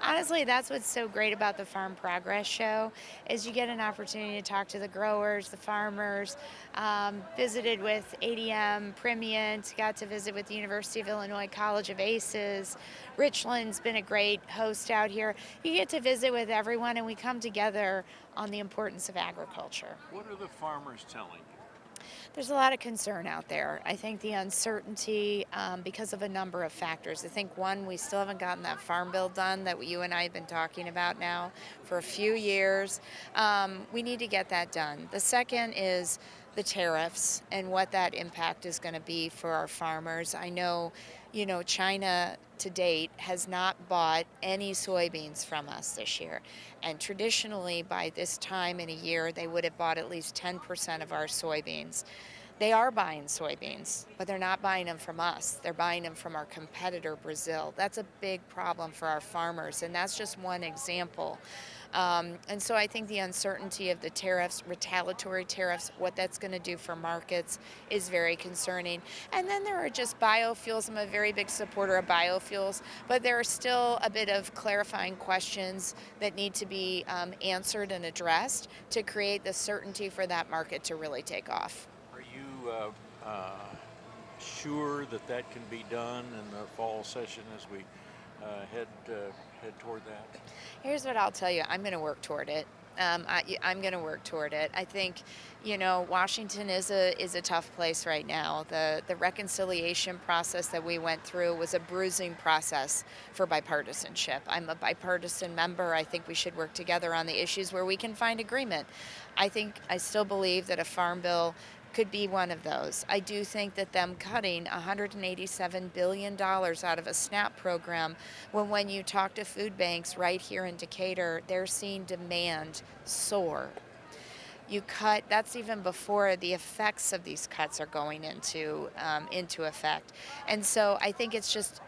Honestly, that's what's so great about the Farm Progress Show is you get an opportunity to talk to the growers, the farmers, visited with ADM, Primient, got to visit with the University of Illinois College of Aces. Richland's been a great host out here. You get to visit with everyone and we come together on the importance of agriculture. What are the farmers telling you? There's a lot of concern out there. I think the uncertainty because of a number of factors. I think one, we still haven't gotten that farm bill done that you and I have been talking about now for a few years. We need to get that done. The second is the tariffs and what that impact is going to be for our farmers. I know, China to date has not bought any soybeans from us this year. And traditionally, by this time in a year, they would have bought at least 10% of our soybeans. They are buying soybeans, but they're not buying them from us. They're buying them from our competitor, Brazil. That's a big problem for our farmers, and that's just one example. And so I think the uncertainty of the tariffs, retaliatory tariffs, what that's going to do for markets is very concerning. And then there are just biofuels. I'm a very big supporter of biofuels, but there are still a bit of clarifying questions that need to be answered and addressed to create the certainty for that market to really take off. Are you sure that that can be done in the fall session as we head toward that? Here's what I'll tell you. I'm going to work toward it. I'm going to work toward it. I think, Washington is a tough place right now. The reconciliation process that we went through was a bruising process for bipartisanship. I'm a bipartisan member. I think we should work together on the issues where we can find agreement. I still believe that a farm bill could be one of those. I do think that them cutting $187 billion out of a SNAP program, when you talk to food banks right here in Decatur, they're seeing demand soar. You cut, that's even before the effects of these cuts are going into effect. And so I think it's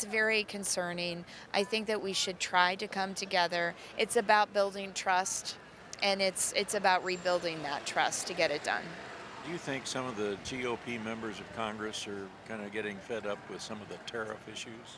very concerning. I think that we should try to come together. It's about building trust, and it's about rebuilding that trust to get it done. Do you think some of the GOP members of Congress are kind of getting fed up with some of the tariff issues?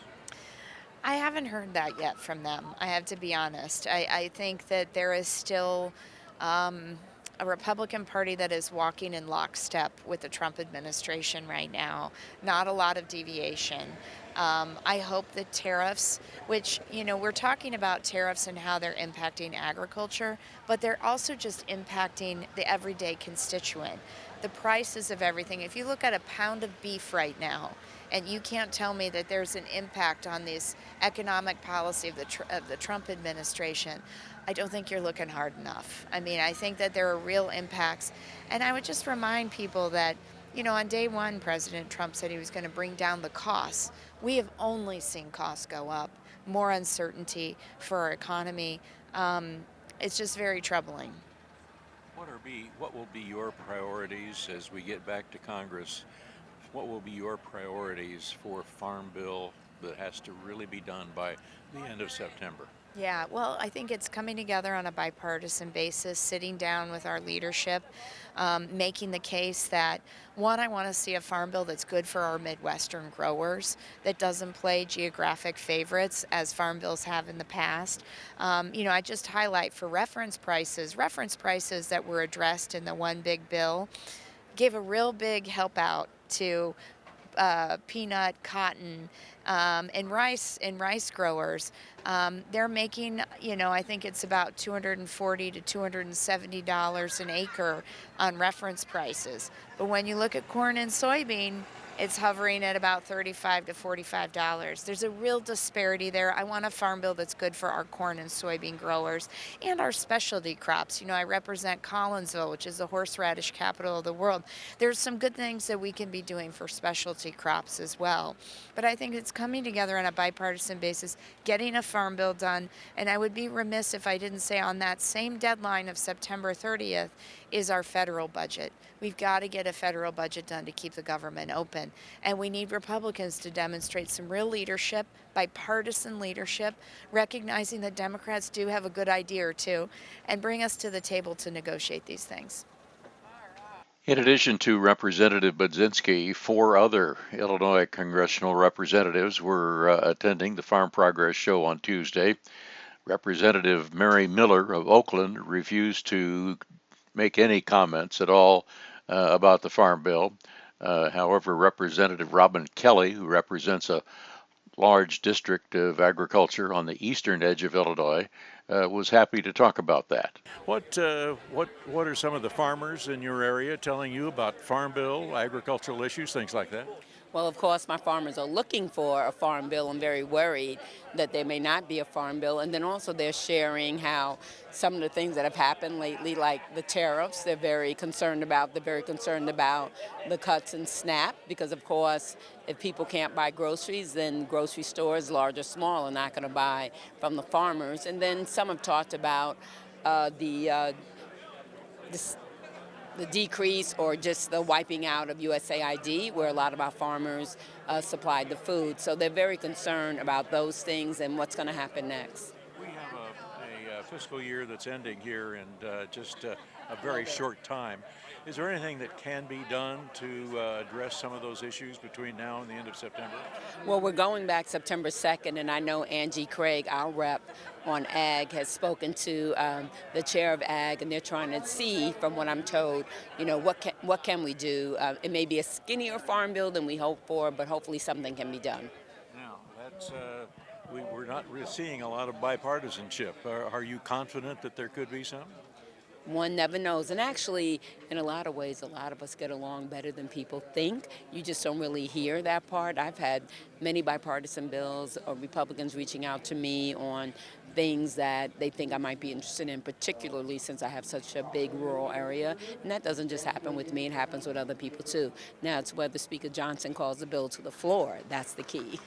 I haven't heard that yet from them, I have to be honest. I think that there is still a Republican Party that is walking in lockstep with the Trump administration right now. Not a lot of deviation. I hope that tariffs, which, we're talking about tariffs and how they're impacting agriculture, but they're also just impacting the everyday constituent. The prices of everything. If you look at a pound of beef right now, and you can't tell me that there's an impact on this economic policy of the Trump administration, I don't think you're looking hard enough. I mean, I think that there are real impacts. And I would just remind people that, on day one, President Trump said he was going to bring down the costs. We have only seen costs go up, more uncertainty for our economy. It's just very troubling. What will be your priorities as we get back to Congress? What will be your priorities for a farm bill that has to really be done by the end of September? Yeah, well, I think it's coming together on a bipartisan basis, sitting down with our leadership, making the case that, one, I want to see a farm bill that's good for our Midwestern growers, that doesn't play geographic favorites as farm bills have in the past. I just highlight for reference prices that were addressed in the one big bill gave a real big help out to peanut, cotton, and rice growers. They're making, I think it's about $240 to $270 an acre on reference prices. But when you look at corn and soybean, it's hovering at about $35 to $45. There's a real disparity there. I want a farm bill that's good for our corn and soybean growers and our specialty crops. I represent Collinsville, which is the horseradish capital of the world. There's some good things that we can be doing for specialty crops as well. But I think it's coming together on a bipartisan basis, getting a farm bill done. And I would be remiss if I didn't say on that same deadline of September 30th is our federal budget. We've got to get a federal budget done to keep the government open. And we need Republicans to demonstrate some real leadership, bipartisan leadership, recognizing that Democrats do have a good idea or two, and bring us to the table to negotiate these things. In addition to Representative Budzinski, four other Illinois congressional representatives were attending the Farm Progress Show on Tuesday. Representative Mary Miller of Oakland refused to make any comments at all about the Farm Bill. However, Representative Robin Kelly, who represents a large district of agriculture on the eastern edge of Illinois, was happy to talk about that. What are some of the farmers in your area telling you about Farm Bill, agricultural issues, things like that? Well, of course, my farmers are looking for a farm bill and very worried that there may not be a farm bill. And then also they're sharing how some of the things that have happened lately, like the tariffs, they're very concerned about. They're very concerned about the cuts in SNAP because, of course, if people can't buy groceries, then grocery stores, large or small, are not going to buy from the farmers. And then some have talked about the decrease or just the wiping out of USAID, where a lot of our farmers supplied the food. So they're very concerned about those things and what's going to happen next. We have a fiscal year that's ending here in just a very short time. Is there anything that can be done to address some of those issues between now and the end of September? Well, we're going back September 2nd, and I know Angie Craig, our rep on Ag, has spoken to the chair of Ag, and they're trying to see, from what I'm told, what can we do. It may be a skinnier farm bill than we hope for, but hopefully something can be done. Now, that's we're not really seeing a lot of bipartisanship. Are you confident that there could be some? One never knows. And actually, in a lot of ways, a lot of us get along better than people think. You just don't really hear that part. I've had many bipartisan bills or Republicans reaching out to me on things that they think I might be interested in, particularly since I have such a big rural area. And that doesn't just happen with me, it happens with other people too. Now it's whether Speaker Johnson calls the bill to the floor. That's the key.